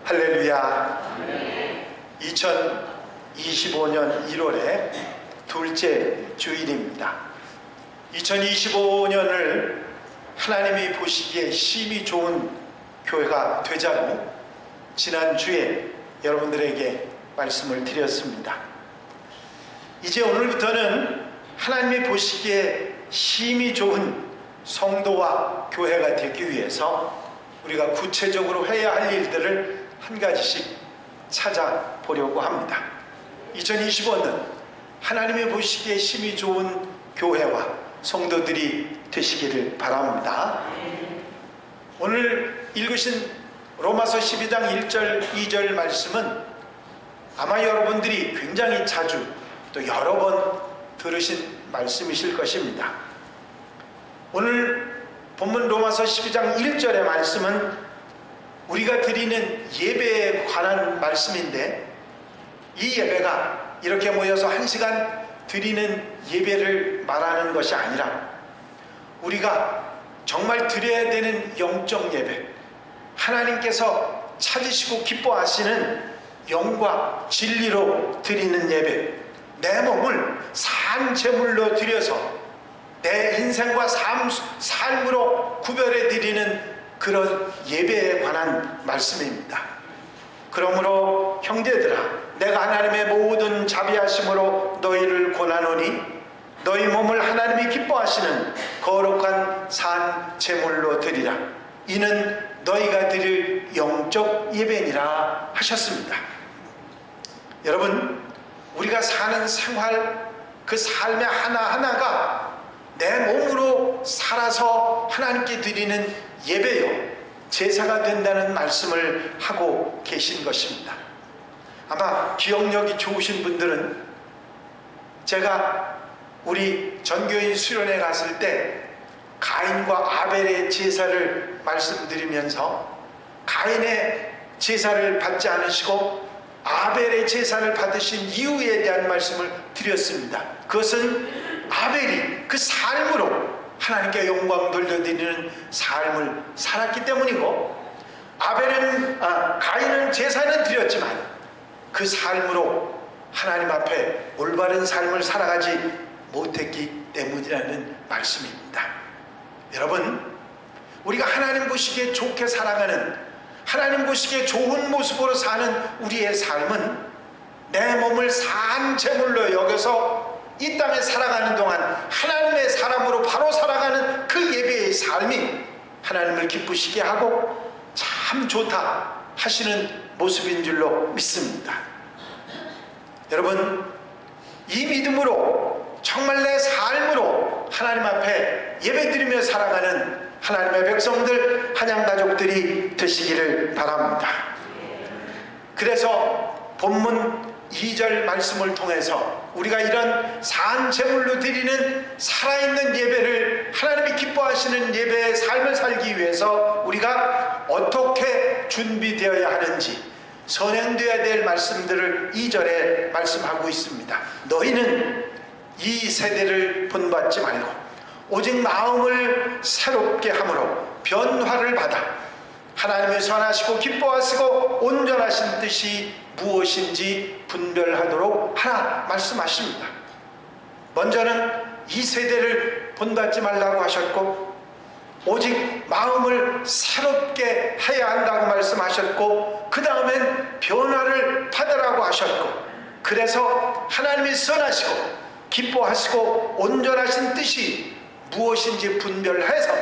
할렐루야. 2025년 1월에 둘째 주일입니다. 2025년을 하나님이 보시기에 힘이 좋은 교회가 되자고 지난주에 여러분들에게 말씀을 드렸습니다. 이제 오늘부터는 하나님이 보시기에 힘이 좋은 성도와 교회가 되기 위해서 우리가 구체적으로 해야 할 일들을 한 가지씩 찾아보려고 합니다. 2025년 하나님이 보시기에 힘이 좋은 교회와 성도들이 되시기를 바랍니다. 오늘 읽으신 로마서 12장 1절 2절 말씀은 아마 여러분들이 굉장히 자주 또 여러 번 들으신 말씀이실 것입니다. 오늘 본문 로마서 12장 1절의 말씀은 우리가 드리는 예배에 관한 말씀인데, 이 예배가 이렇게 모여서 1시간 드리는 예배를 말하는 것이 아니라 우리가 정말 드려야 되는 영적 예배, 하나님께서 찾으시고 기뻐하시는 영과 진리로 드리는 예배, 내 몸을 산 제물로 드려서 내 인생과 삶으로 구별해 드리는 그런 예배에 관한 말씀입니다. 그러므로 형제들아, 내가 하나님의 모든 자비하심으로 너희를 권하노니 너희 몸을 하나님이 기뻐하시는 거룩한 산 제물로 드리라. 이는 너희가 드릴 영적 예배니라 하셨습니다. 여러분, 우리가 사는 생활, 그 삶의 하나하나가 내 몸으로 살아서 하나님께 드리는 예배요, 제사가 된다는 말씀을 하고 계신 것입니다. 아마 기억력이 좋으신 분들은 제가 우리 전교인 수련회 갔을 때 가인과 아벨의 제사를 말씀드리면서 가인의 제사를 받지 않으시고 아벨의 제사를 받으신 이유에 대한 말씀을 드렸습니다. 그것은 아벨이 그 삶으로 하나님께 영광 돌려드리는 삶을 살았기 때문이고, 가인은 제사는 드렸지만 그 삶으로 하나님 앞에 올바른 삶을 살아가지 못했기 때문이라는 말씀입니다. 여러분, 우리가 하나님 보시기에 좋게 살아가는, 하나님 보시기에 좋은 모습으로 사는 우리의 삶은 내 몸을 산 제물로 여겨서 이 땅에 살아가는 동안 하나님의 사람으로 바로 살아가는 그 예배의 삶이 하나님을 기쁘시게 하고 참 좋다 하시는 모습인 줄로 믿습니다. 여러분, 이 믿음으로 정말 내 삶으로 하나님 앞에 예배드리며 살아가는 하나님의 백성들, 한양가족들이 되시기를 바랍니다. 그래서 본문 2절 말씀을 통해서 우리가 이런 산 제물로 드리는 살아있는 예배를, 하나님이 기뻐하시는 예배의 삶을 살기 위해서 우리가 어떻게 준비되어야 하는지 선행되어야 될 말씀들을 2절에 말씀하고 있습니다. 너희는 이 세대를 본받지 말고 오직 마음을 새롭게 함으로 변화를 받아 하나님의 선하시고 기뻐하시고 온전하신 뜻이 무엇인지 분별하도록 하라 말씀하십니다. 먼저는 이 세대를 본받지 말라고 하셨고, 오직 마음을 새롭게 해야 한다고 말씀하셨고, 그 다음엔 변화를 받으라고 하셨고, 그래서 하나님이 선하시고 기뻐하시고 온전하신 뜻이 무엇인지 분별해서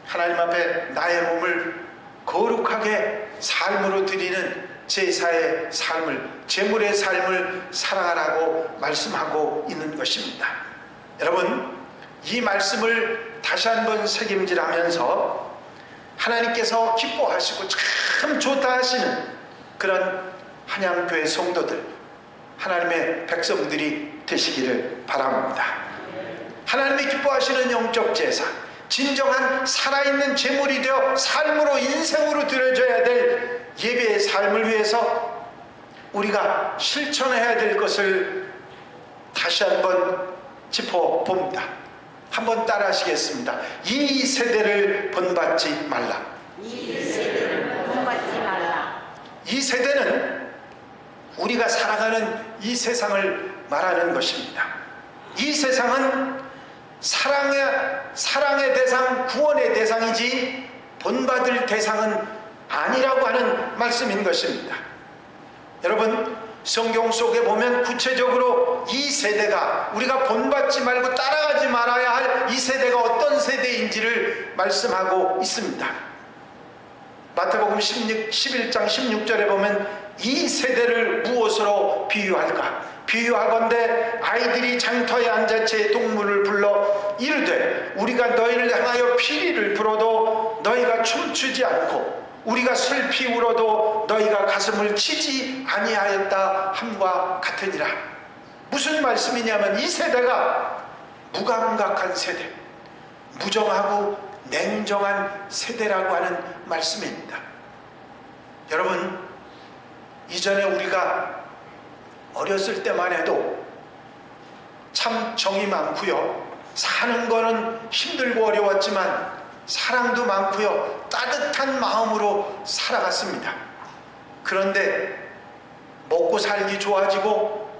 하나님 앞에 나의 몸을 거룩하게 삶으로 드리는 제사의 삶을, 제물의 삶을 살아가라고 말씀하고 있는 것입니다. 여러분, 이 말씀을 다시 한번 새김질하면서 하나님께서 기뻐하시고 참 좋다 하시는 그런 한양교회 성도들, 하나님의 백성들이 되시기를 바랍니다. 하나님이 기뻐하시는 영적 제사, 진정한 살아있는 제물이 되어 삶으로, 인생으로 드려져야 될 예배의 삶을 위해서 우리가 실천해야 될 것을 다시 한번 짚어봅니다. 한번 따라 하시겠습니다. 이 세대를 본받지 말라. 이 세대를 본받지 말라. 이 세대는 우리가 살아가는 이 세상을 말하는 것입니다. 이 세상은 사랑의 대상, 구원의 대상이지 본받을 대상은 아니라고 하는 말씀인 것입니다. 여러분, 성경 속에 보면 구체적으로 이 세대가, 우리가 본받지 말고 따라가지 말아야 할 이 세대가 어떤 세대인지를 말씀하고 있습니다. 마태복음 11장 16절에 보면 이 세대를 무엇으로 비유할까? 비유하건대 아이들이 장터에 앉아 제 동물을 불러 이르되 우리가 너희를 향하여 피리를 불어도 너희가 춤추지 않고 우리가 슬피 울어도 너희가 가슴을 치지 아니하였다 함과 같으니라. 무슨 말씀이냐면 이 세대가 무감각한 세대, 무정하고 냉정한 세대라고 하는 말씀입니다. 여러분, 이전에 우리가 어렸을 때만 해도 참 정이 많고요, 사는 거는 힘들고 어려웠지만 사랑도 많고요, 따뜻한 마음으로 살아갔습니다. 그런데 먹고 살기 좋아지고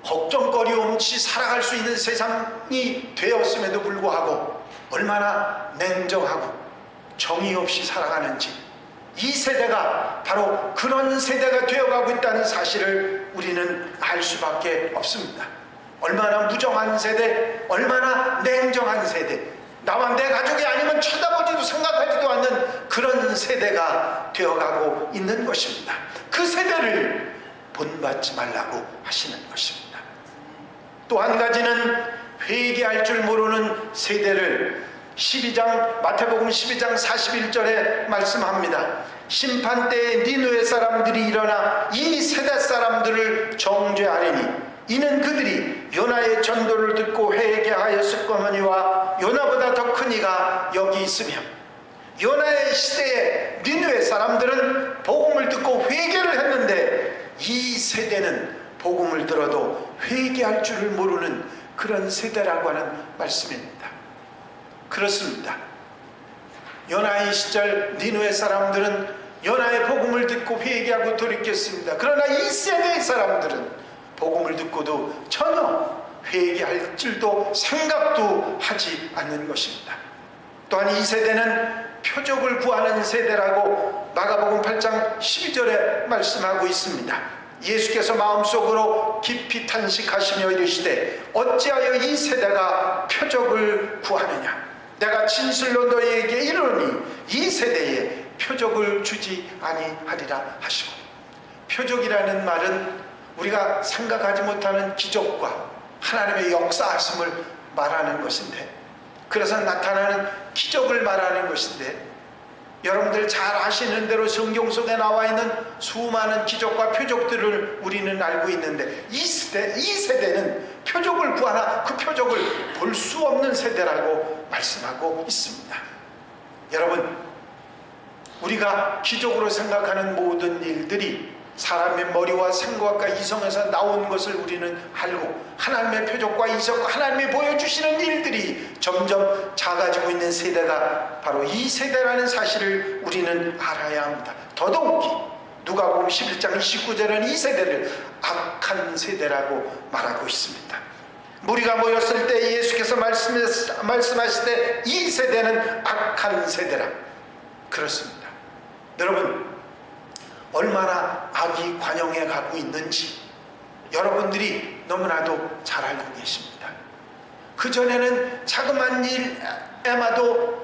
걱정거리 없이 살아갈 수 있는 세상이 되었음에도 불구하고 얼마나 냉정하고 정의 없이 살아가는지, 이 세대가 바로 그런 세대가 되어가고 있다는 사실을 우리는 알 수밖에 없습니다. 얼마나 무정한 세대, 얼마나 냉정한 세대, 나와 내 가족이 아니면 쳐다보지도 생각하지도 않는 그런 세대가 되어가고 있는 것입니다. 그 세대를 본받지 말라고 하시는 것입니다. 또 한 가지는 회개할 줄 모르는 세대를 마태복음 12장 41절에 말씀합니다. 심판때에 니느웨 사람들이 일어나 이 세대 사람들을 정죄하리니 이는 그들이 요나의 전도를 듣고 회개하였을거니와 요나보다 더 큰 이가 여기 있으며, 요나의 시대에 니느웨 사람들은 복음을 듣고 회개를 했는데 이 세대는 복음을 들어도 회개할 줄을 모르는 그런 세대라고 하는 말씀입니다. 그렇습니다. 요나의 시절 니느웨 사람들은 요나의 복음을 듣고 회개하고 돌이켰습니다. 그러나 이 세대의 사람들은 복음을 듣고도 전혀 회개할 줄도 생각도 하지 않는 것입니다. 또한 이 세대는 표적을 구하는 세대라고 마가복음 8장 12절에 말씀하고 있습니다. 예수께서 마음속으로 깊이 탄식하시며 이르시되 어찌하여 이 세대가 표적을 구하느냐? 내가 진실로 너희에게 이르노니 이 세대에 표적을 주지 아니하리라 하시고, 표적이라는 말은 우리가 생각하지 못하는 기적과 하나님의 역사하심을 말하는 것인데, 그래서 나타나는 기적을 말하는 것인데, 여러분들 잘 아시는 대로 성경 속에 나와 있는 수많은 기적과 표적들을 우리는 알고 있는데, 이 세대는 표적을 구하나 그 표적을 볼 수 없는 세대라고 말씀하고 있습니다. 여러분, 우리가 기적으로 생각하는 모든 일들이 사람의 머리와 생각과 이성에서 나온 것을 우리는 알고, 하나님의 표적과 이적과 하나님이 보여주시는 일들이 점점 작아지고 있는 세대가 바로 이 세대라는 사실을 우리는 알아야 합니다. 더더욱이 누가복음 11장 29절은 이 세대를 악한 세대라고 말하고 있습니다. 무리가 모였을 때 예수께서 말씀하실 때 이 세대는 악한 세대라. 그렇습니다. 여러분, 얼마나 악이 관영해 가고 있는지 여러분들이 너무나도 잘 알고 계십니다. 그전에는 자그마한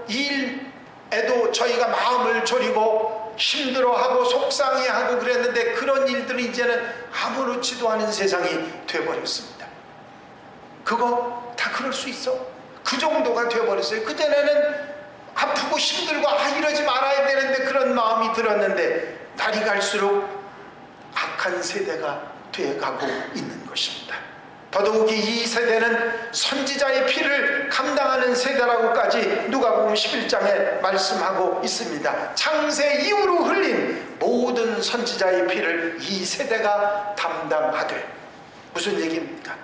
일에도 저희가 마음을 졸이고 힘들어하고 속상해하고 그랬는데, 그런 일들은 이제는 아무렇지도 않은 세상이 되어버렸습니다. 그거 다 그럴 수 있어? 그 정도가 되어버렸어요. 그전에는 아프고 힘들고 이러지 말아야 되는데 그런 마음이 들었는데, 날이 갈수록 악한 세대가 되어가고 있는 것입니다. 더더욱이 이 세대는 선지자의 피를 감당하는 세대라고까지 누가복음 11장에 말씀하고 있습니다. 창세 이후로 흘린 모든 선지자의 피를 이 세대가 담당하되, 무슨 얘기입니까?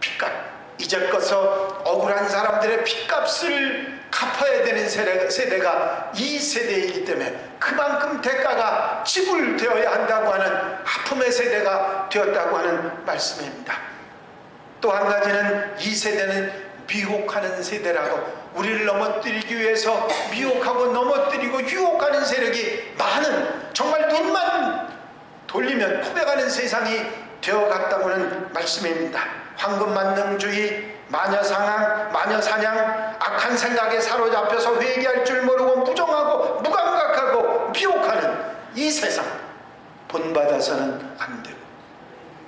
핏값, 이제껏서 억울한 사람들의 핏값을 갚아야 되는 세대가 이 세대이기 때문에 그만큼 대가가 찌불 되어야 한다고 하는 아픔의 세대가 되었다고 하는 말씀입니다. 또 한 가지는 이 세대는 미혹하는 세대라고, 우리를 넘어뜨리기 위해서 미혹하고 넘어뜨리고 유혹하는 세력이 많은, 정말 눈만 돌리면 코백하는 세상이 되어갔다고 하는 말씀입니다. 황금만능주의, 마녀상황, 마녀사냥, 악한 생각에 사로잡혀서 회개할 줄 모르고 무정하고 무감각하고 미혹하는 이 세상, 본받아서는 안 되고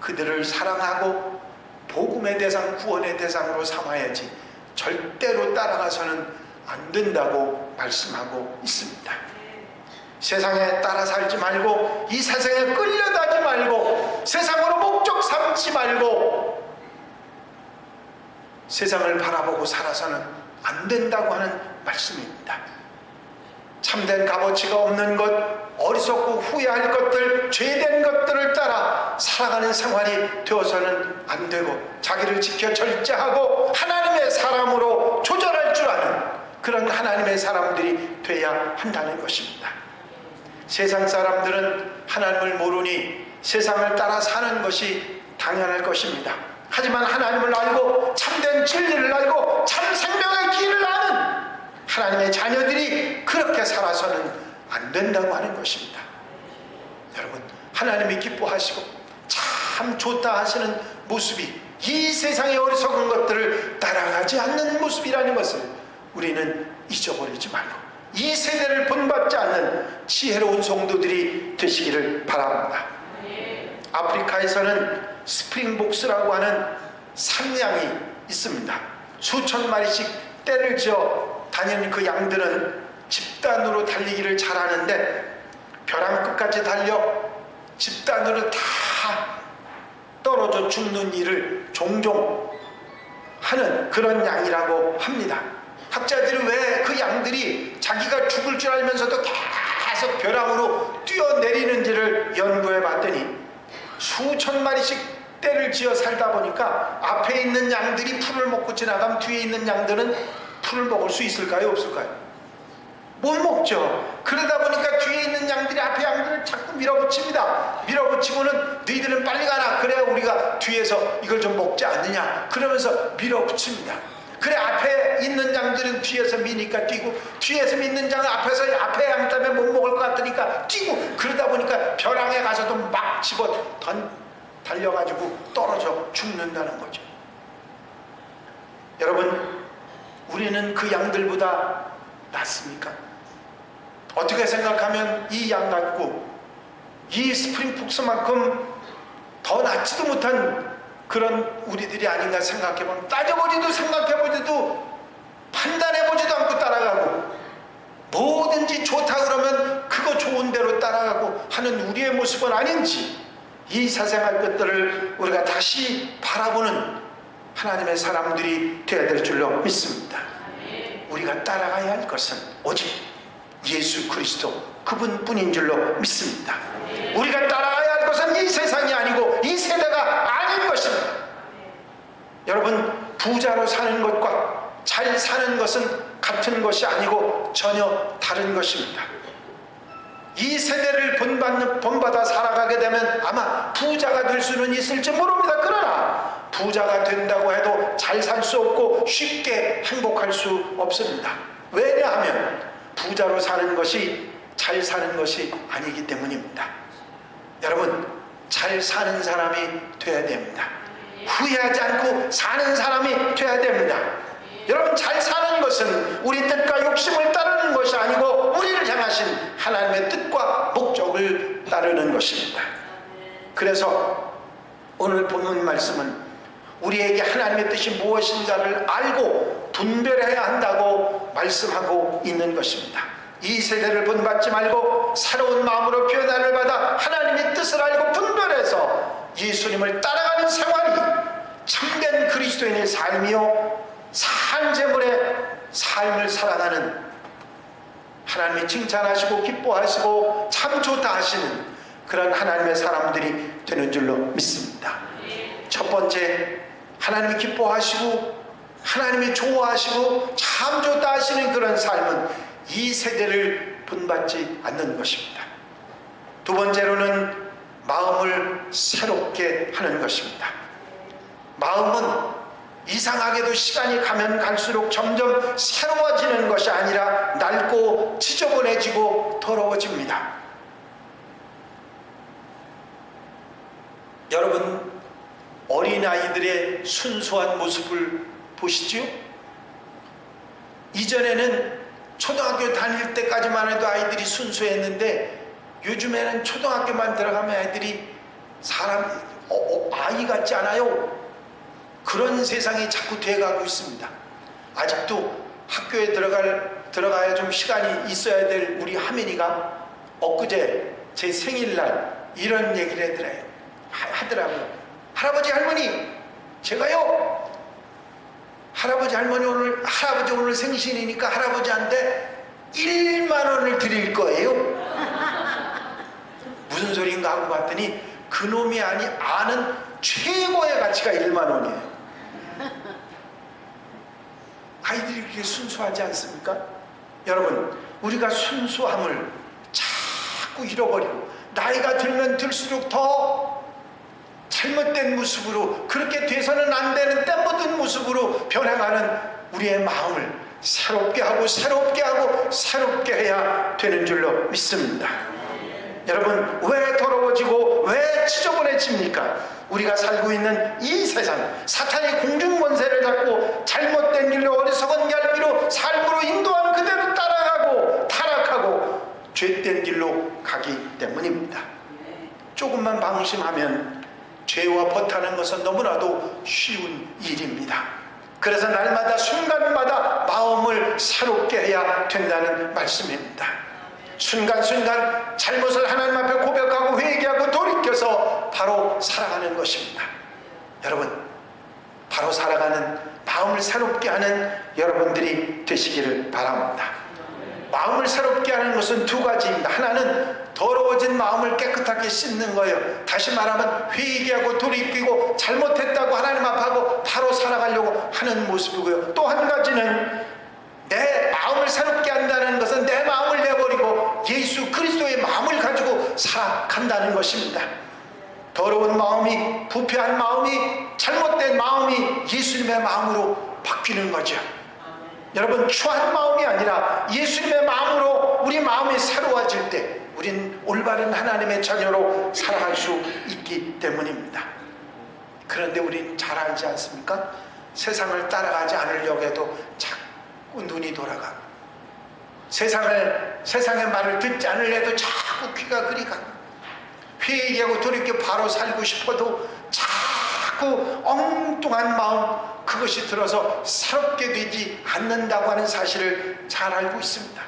그들을 사랑하고 복음의 대상, 구원의 대상으로 삼아야지 절대로 따라가서는 안 된다고 말씀하고 있습니다. 세상에 따라 살지 말고, 이 세상에 끌려다지 말고, 세상으로 목적 삼지 말고 세상을 바라보고 살아서는 안 된다고 하는 말씀입니다. 참된 값어치가 없는 것, 어리석고 후회할 것들, 죄된 것들을 따라 살아가는 생활이 되어서는 안 되고, 자기를 지켜 절제하고 하나님의 사람으로 조절할 줄 아는 그런 하나님의 사람들이 돼야 한다는 것입니다. 세상 사람들은 하나님을 모르니 세상을 따라 사는 것이 당연할 것입니다. 하지만 하나님을 알고 참된 진리를 알고 참 생명의 길을 아는 하나님의 자녀들이 그렇게 살아서는 안 된다고 하는 것입니다. 여러분, 하나님이 기뻐하시고 참 좋다 하시는 모습이 이 세상의 어리석은 것들을 따라가지 않는 모습이라는 것을 우리는 잊어버리지 말고 이 세대를 본받지 않는 지혜로운 성도들이 되시기를 바랍니다. 아프리카에서는 스프링복스라고 하는 산양이 있습니다. 수천 마리씩 떼를 지어 다니는 그 양들은 집단으로 달리기를 잘하는데, 벼랑 끝까지 달려 집단으로 다 떨어져 죽는 일을 종종 하는 그런 양이라고 합니다. 학자들은 왜 그 양들이 자기가 죽을 줄 알면서도 계속 벼랑으로 뛰어내리는지를 연구해 봤더니, 수천 마리씩 떼를 지어 살다 보니까 앞에 있는 양들이 풀을 먹고 지나가면 뒤에 있는 양들은 풀을 먹을 수 있을까요? 없을까요? 못 먹죠. 그러다 보니까 뒤에 있는 양들이 앞에 양들을 자꾸 밀어붙입니다. 밀어붙이고는 너희들은 빨리 가라, 그래야 우리가 뒤에서 이걸 좀 먹지 않느냐, 그러면서 밀어붙입니다. 그래, 앞에 있는 양들은 뒤에서 미니까 뛰고, 뒤에서 있는 양은 앞에서 앞에 양 때문에 못 먹을 것 같으니까 뛰고, 그러다 보니까 벼랑에 가서도 막 집어 달려가지고 떨어져 죽는다는 거죠. 여러분, 우리는 그 양들보다 낫습니까? 어떻게 생각하면 이 양 같고 이 스프링폭스만큼 더 낫지도 못한 그런 우리들이 아닌가 생각해보면, 따져보지도 생각해보지도 판단해보지도 않고 따라가고, 뭐든지 좋다 그러면 그거 좋은 대로 따라가고 하는 우리의 모습은 아닌지, 이 사생활 것들을 우리가 다시 바라보는 하나님의 사람들이 되어야 될 줄로 믿습니다. 우리가 따라가야 할 것은 오직 예수 그리스도 그분뿐인 줄로 믿습니다. 우리가 따라가야 할 것은 이 세상이 아니고 이 세대가 아닌 것입니다. 여러분, 부자로 사는 것과 잘 사는 것은 같은 것이 아니고 전혀 다른 것입니다. 이 세대를 본받아 살아가게 되면 아마 부자가 될 수는 있을지 모릅니다. 그러나 부자가 된다고 해도 잘 살 수 없고 쉽게 행복할 수 없습니다. 왜냐하면 부자로 사는 것이 잘 사는 것이 아니기 때문입니다. 여러분, 잘 사는 사람이 돼야 됩니다. 후회하지 않고 사는 사람이 돼야 됩니다. 여러분, 잘 사는 것은 우리 뜻과 욕심을 따르는 것이 아니고 우리를 향하신 하나님의 뜻과 목적을 따르는 것입니다. 그래서 오늘 본문 말씀은 우리에게 하나님의 뜻이 무엇인가를 알고 분별해야 한다고 말씀하고 있는 것입니다. 이 세대를 본받지 말고 새로운 마음으로 변화를 받아 하나님의 뜻을 알고 분별해서 예수님을 따라가는 생활이 참된 그리스도인의 삶이요, 산재물의 삶을 살아가는, 하나님이 칭찬하시고 기뻐하시고 참 좋다 하시는 그런 하나님의 사람들이 되는 줄로 믿습니다. 첫 번째, 하나님이 기뻐하시고 하나님이 좋아하시고 참 좋다 하시는 그런 삶은 이 세대를 본받지 않는 것입니다. 두 두 번째로는 마음을 새롭게 하는 것입니다. 마음은 이상하게도 시간이 가면 갈수록 점점 새로워지는 것이 아니라 낡고 지저분해지고 더러워집니다. 여러분, 어린아이들의 순수한 모습을 보시지요? 이전에는 초등학교 다닐 때까지만 해도 아이들이 순수했는데 요즘에는 초등학교만 들어가면 아이들이 아이 같지 않아요? 그런 세상이 자꾸 돼가고 있습니다. 아직도 학교에 들어가야 좀 시간이 있어야 될 우리 하민이가 엊그제 제 생일날 이런 얘기를 하더라고요. 할아버지 할머니, 제가요 할아버지 오늘 생신이니까 할아버지한테 1만 원을 드릴 거예요. 무슨 소리인가 하고 봤더니 그놈이 아는 최고의 가치가 1만 원이에요. 아이들이 그렇게 순수하지 않습니까? 여러분, 우리가 순수함을 자꾸 잃어버리고 나이가 들면 들수록 더 잘못된 모습으로, 그렇게 돼서는 안 되는 때 묻은 모습으로 변해가는 우리의 마음을 새롭게 하고 새롭게 해야 되는 줄로 믿습니다. 여러분, 왜 더러워지고 왜 지저분해집니까? 우리가 살고 있는 이 세상, 사탄이 공중권세를 잡고 잘못된 길로, 어리석은 얄미로 삶으로 인도하는 그대로 따라가고 타락하고 죄된 길로 가기 때문입니다. 조금만 방심하면 죄와 버타는 것은 너무나도 쉬운 일입니다. 그래서 날마다 순간마다 마음을 새롭게 해야 된다는 말씀입니다. 순간순간 잘못을 하나님 앞에 고백하고 회개하고 돌이켜서 바로 살아가는 것입니다. 여러분, 바로 살아가는, 마음을 새롭게 하는 여러분들이 되시기를 바랍니다. 마음을 새롭게 하는 것은 두 가지입니다. 하나는 더러워진 마음을 깨끗하게 씻는 거예요. 다시 말하면 회개하고 돌이키고 잘못했다고 하나님 앞하고 바로 살아가려고 하는 모습이고요. 또 한 가지는 내 마음을 새롭게 한다는 것은 내 마음을 내버리고 예수 그리스도의 마음을 가지고 살아간다는 것입니다. 더러운 마음이, 부패한 마음이, 잘못된 마음이 예수님의 마음으로 바뀌는 거죠. 여러분, 추한 마음이 아니라 예수님의 마음으로 우리 마음이 새로워질 때 우린 올바른 하나님의 자녀로 살아갈 수 있기 때문입니다. 그런데 우린 잘 알지 않습니까? 세상을 따라가지 않으려고 해도 자꾸 눈이 돌아가고, 세상의 말을 듣지 않으려도 자꾸 귀가 그리 가고, 회개하고 돌이켜 바로 살고 싶어도 자꾸 엉뚱한 마음, 그것이 들어서 새롭게 되지 않는다고 하는 사실을 잘 알고 있습니다.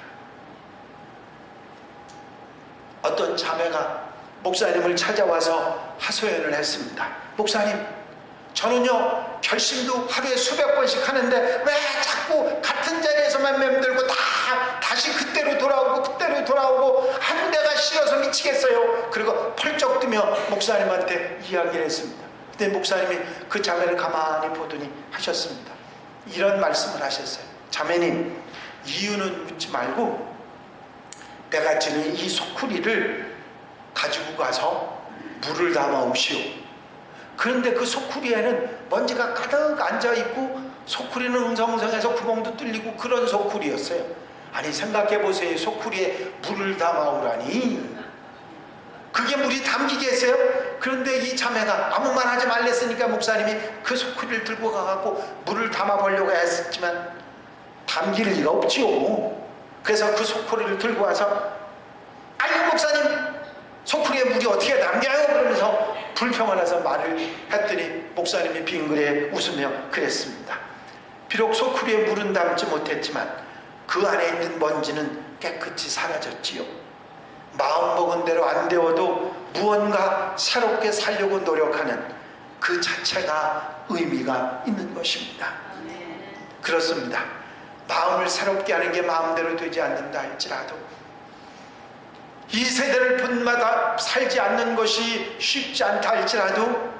어떤 자매가 목사님을 찾아와서 하소연을 했습니다. 목사님, 저는요 결심도 하루에 수백 번씩 하는데 왜 자꾸 같은 자리에서만 맴돌고 다시 그때로 돌아오고 하는 데가 싫어서 미치겠어요. 그리고 펄쩍 뜨며 목사님한테 이야기를 했습니다. 그때 목사님이 그 자매를 가만히 보더니 하셨습니다. 이런 말씀을 하셨어요. 자매님, 이유는 묻지 말고 내가 지닌 이 소쿠리를 가지고 가서 물을 담아 오시오. 그런데 그 소쿠리에는 먼지가 가득 앉아있고 소쿠리는 웅성웅성해서 구멍도 뚫리고 그런 소쿠리였어요. 아니, 생각해보세요. 소쿠리에 물을 담아오라니 그게 물이 담기겠어요? 그런데 이 자매가 아무 말 하지 말랬으니까 목사님이 그 소쿠리를 들고 가갖고 물을 담아보려고 했지만 담길 리가 없지요. 그래서 그 소쿠리를 들고 와서, 아니 목사님, 소쿠리에 물이 어떻게 담겨요? 그러면서 불평을 해서 말을 했더니 목사님이 빙그레 웃으며 그랬습니다. 비록 소쿠리에 물은 담지 못했지만 그 안에 있는 먼지는 깨끗이 사라졌지요. 마음먹은 대로 안 되어도 무언가 새롭게 살려고 노력하는 그 자체가 의미가 있는 것입니다. 그렇습니다. 마음을 새롭게 하는 게 마음대로 되지 않는다 할지라도, 이 세대를 본마다 살지 않는 것이 쉽지 않다 할지라도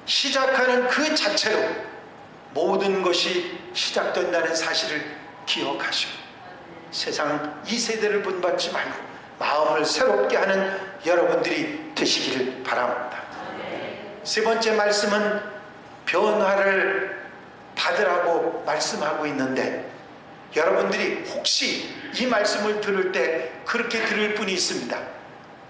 시작하는 그 자체로 모든 것이 시작된다는 사실을 기억하시고 세상 이 세대를 본받지 말고 마음을 새롭게 하는 여러분들이 되시기를 바랍니다. 세 번째 말씀은 변화를 받으라고 말씀하고 있는데, 여러분들이 혹시 이 말씀을 들을 때 그렇게 들을 분이 있습니다.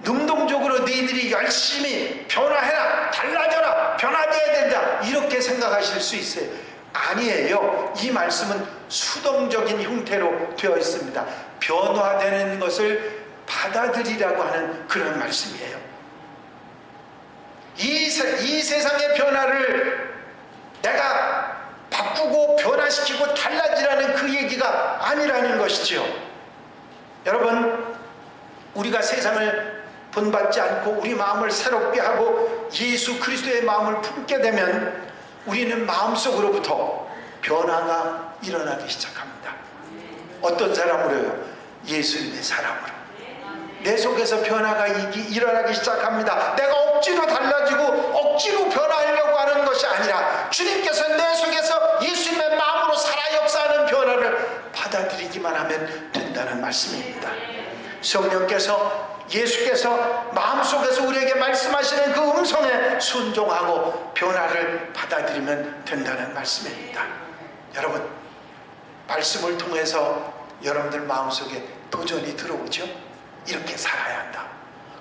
능동적으로 너희들이 열심히 변화해라, 달라져라, 변화돼야 된다, 이렇게 생각하실 수 있어요. 아니에요. 이 말씀은 수동적인 형태로 되어 있습니다. 변화되는 것을 받아들이라고 하는 그런 말씀이에요. 이 세상의 변화를 내가 바꾸고 변화시키고 달라지라는 그 얘기가 아니라는 것이지요. 여러분, 우리가 세상을 본받지 않고 우리 마음을 새롭게 하고 예수 그리스도의 마음을 품게 되면 우리는 마음속으로부터 변화가 일어나기 시작합니다. 어떤 사람으로요? 예수님의 사람으로. 내 속에서 변화가 일어나기 시작합니다. 내가 억지로 달라지고 억지로 변화하려고 하는 것이 아니라 주님께서 내 속에서 예수님의 마음으로 살아 역사하는 변화를 받아들이기만 하면 된다는 말씀입니다. 성령께서, 예수께서 마음속에서 우리에게 말씀하시는 그 음성에 순종하고 변화를 받아들이면 된다는 말씀입니다. 여러분, 말씀을 통해서 여러분들 마음속에 도전이 들어오죠? 이렇게 살아야 한다.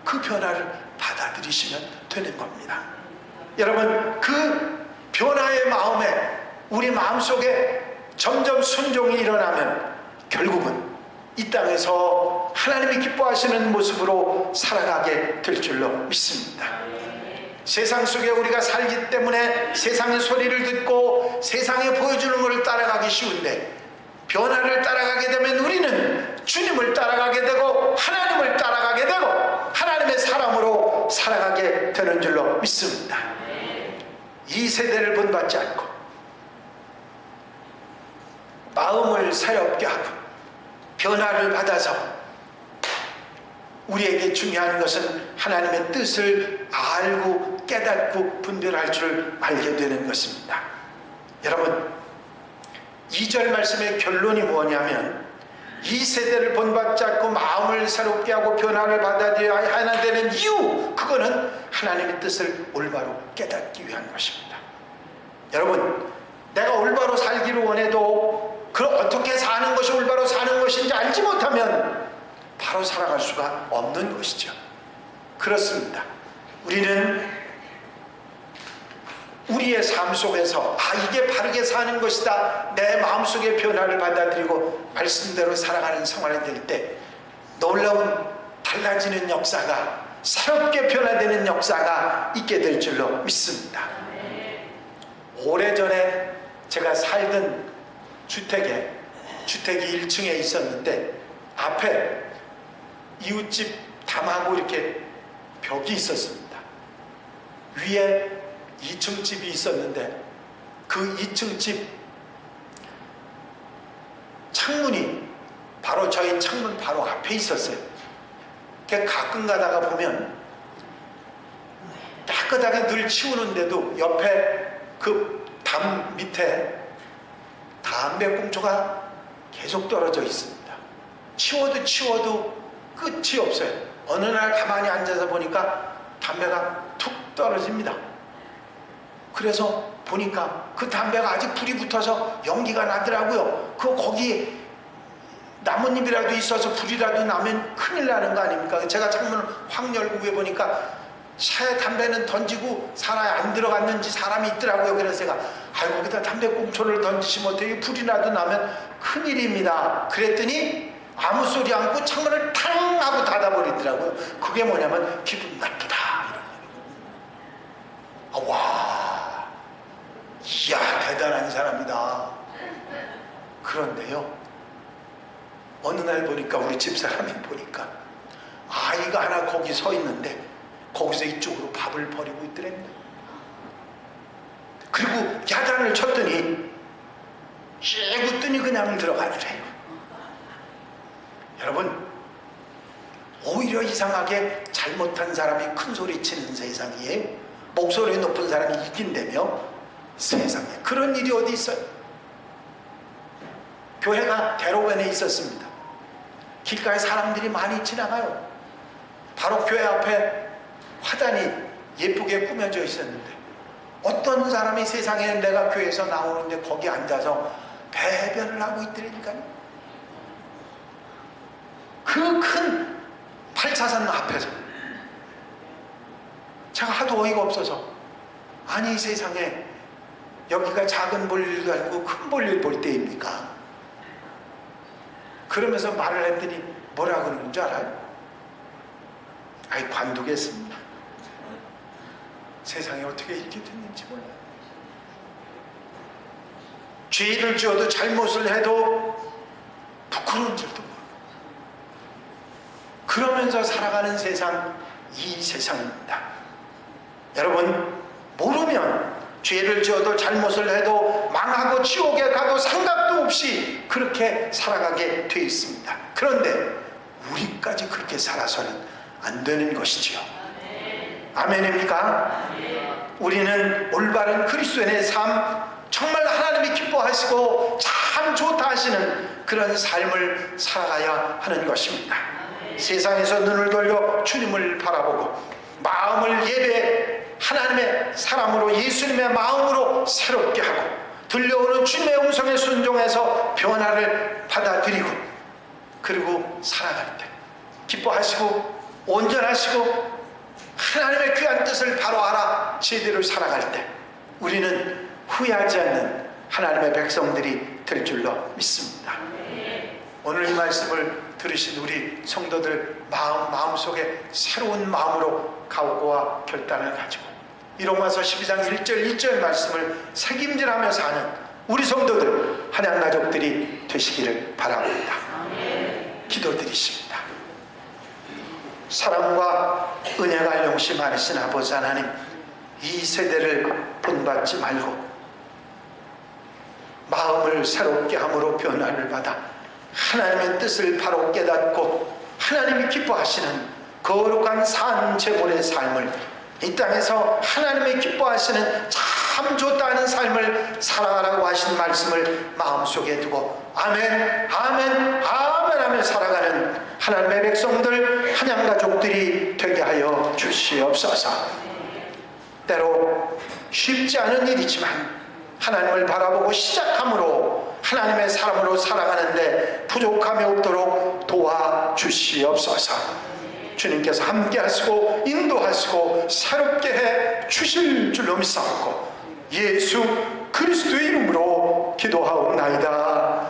그 변화를 받아들이시면 되는 겁니다. 여러분, 그 변화의 마음에 우리 마음속에 점점 순종이 일어나면 결국은 이 땅에서 하나님이 기뻐하시는 모습으로 살아가게 될 줄로 믿습니다. 세상 속에 우리가 살기 때문에 세상의 소리를 듣고 세상이 보여주는 것을 따라가기 쉬운데, 변화를 따라가게 되면 우리는 주님을 따라가게 되고 하나님을 따라가게 되고 하나님의 사람으로 살아가게 되는 줄로 믿습니다. 이 세대를 본받지 않고 마음을 새롭게 하고 변화를 받아서 우리에게 중요한 것은 하나님의 뜻을 알고 깨닫고 분별할 줄 알게 되는 것입니다. 여러분, 2절 말씀의 결론이 뭐냐면, 이 세대를 본받지 않고 마음을 새롭게 하고 변화를 받아들여야 하나 되는 이유, 그거는 하나님의 뜻을 올바로 깨닫기 위한 것입니다. 여러분, 내가 올바로 살기를 원해도 그 어떻게 사는 것이 올바로 사는 것인지 알지 못하면 바로 살아갈 수가 없는 것이죠. 그렇습니다. 우리는 우리의 삶 속에서 이게 바르게 사는 것이다, 내 마음속의 변화를 받아들이고 말씀대로 살아가는 생활이 될 때 놀라운 달라지는 역사가, 새롭게 변화되는 역사가 있게 될 줄로 믿습니다. 오래전에 제가 살던 주택이 1층에 있었는데 앞에 이웃집 담하고 이렇게 벽이 있었습니다. 위에 2층 집이 있었는데 그 2층 집 창문이 바로 저희 창문 바로 앞에 있었어요. 가끔 가다가 보면 깨끗하게 늘 치우는데도 옆에 그 담 밑에 담배꽁초가 계속 떨어져 있습니다. 치워도 끝이 없어요. 어느 날 가만히 앉아서 보니까 담배가 툭 떨어집니다. 그래서 보니까 그 담배가 아직 불이 붙어서 연기가 나더라고요. 거기 나뭇잎이라도 있어서 불이라도 나면 큰일 나는 거 아닙니까? 제가 창문을 확 열고 위에 보니까 새 담배는 던지고 사람이 안 들어갔는지 사람이 있더라고요. 그래서 제가 거기다 담배꽁초를 던지시면 어떻게 불이 나도 나면 큰일입니다. 그랬더니 아무 소리 않고 창문을 탕 하고 닫아버리더라고요. 그게 뭐냐면 기분 나쁘다, 이런 거예요. 와, 이야, 대단한 사람이다. 그런데요, 어느 날 보니까 우리 집사람이 보니까 아이가 하나 거기 서 있는데 거기서 이쪽으로 밥을 버리고 있더랍니다. 그리고 야단을 쳤더니 쎄구더니 그냥 들어가더래요. 여러분, 오히려 이상하게 잘못한 사람이 큰 소리 치는 세상이에요. 목소리 높은 사람이 이긴다며 세상에 그런 일이 어디 있어요? 교회가 대로변에 있었습니다. 길가에 사람들이 많이 지나가요. 바로 교회 앞에 화단이 예쁘게 꾸며져 있었는데 어떤 사람이 세상에 내가 교회에서 나오는데 거기 앉아서 배변을 하고 있더라니까요. 그 큰 8차선 앞에서. 제가 하도 어이가 없어서, 아니 세상에 여기가 작은 볼일도 아니고 큰 볼일 볼 때입니까? 그러면서 말을 했더니 뭐라 그러는 줄 알아요? 아이, 관두겠습니다. 세상에 어떻게 이렇게 됐는지 몰라요. 죄를 지어도 잘못을 해도 부끄러운 줄도 모르고 그러면서 살아가는 세상, 이 세상입니다. 여러분, 모르면 죄를 지어도 잘못을 해도 망하고 지옥에 가도 생각도 없이 그렇게 살아가게 되어 있습니다. 그런데 우리까지 그렇게 살아서는 안 되는 것이지요. 아멘입니까? 우리는 올바른 그리스도인의 삶, 정말 하나님이 기뻐하시고 참 좋다 하시는 그런 삶을 살아가야 하는 것입니다. 세상에서 눈을 돌려 주님을 바라보고 마음을 예배 하나님의 사람으로, 예수님의 마음으로 새롭게 하고 들려오는 주님의 음성에 순종해서 변화를 받아들이고, 그리고 살아갈 때 기뻐하시고 온전하시고 하나님의 귀한 뜻을 바로 알아 제대로 살아갈 때 우리는 후회하지 않는 하나님의 백성들이 될 줄로 믿습니다. 오늘 이 말씀을 들으신 우리 성도들 마음속에 새로운 마음으로 각오와 결단을 가지고 이 로마서 12장 1절 2절 말씀을 새김질하며 사는 우리 성도들, 한양 가족들이 되시기를 바랍니다. 기도드리십니다. 사랑과 은혜가 용시 많으신 아버지 하나님, 이 세대를 본받지 말고 마음을 새롭게 함으로 변화를 받아 하나님의 뜻을 바로 깨닫고 하나님이 기뻐하시는 거룩한 산 제물의 삶을, 이 땅에서 하나님이 기뻐하시는 참 좋다는 삶을 살아가라고 하신 말씀을 마음속에 두고 아멘 아멘 아멘 하며 살아가는 하나님의 백성들, 한양 가족들이 되게 하여 주시옵소서. 때로 쉽지 않은 일이지만 하나님을 바라보고 시작함으로 하나님의 사람으로 살아가는데 부족함이 없도록 도와주시옵소서. 주님께서 함께 하시고 인도하시고 새롭게 해 주실 줄로 믿사옵고 예수 그리스도의 이름으로 기도하옵나이다.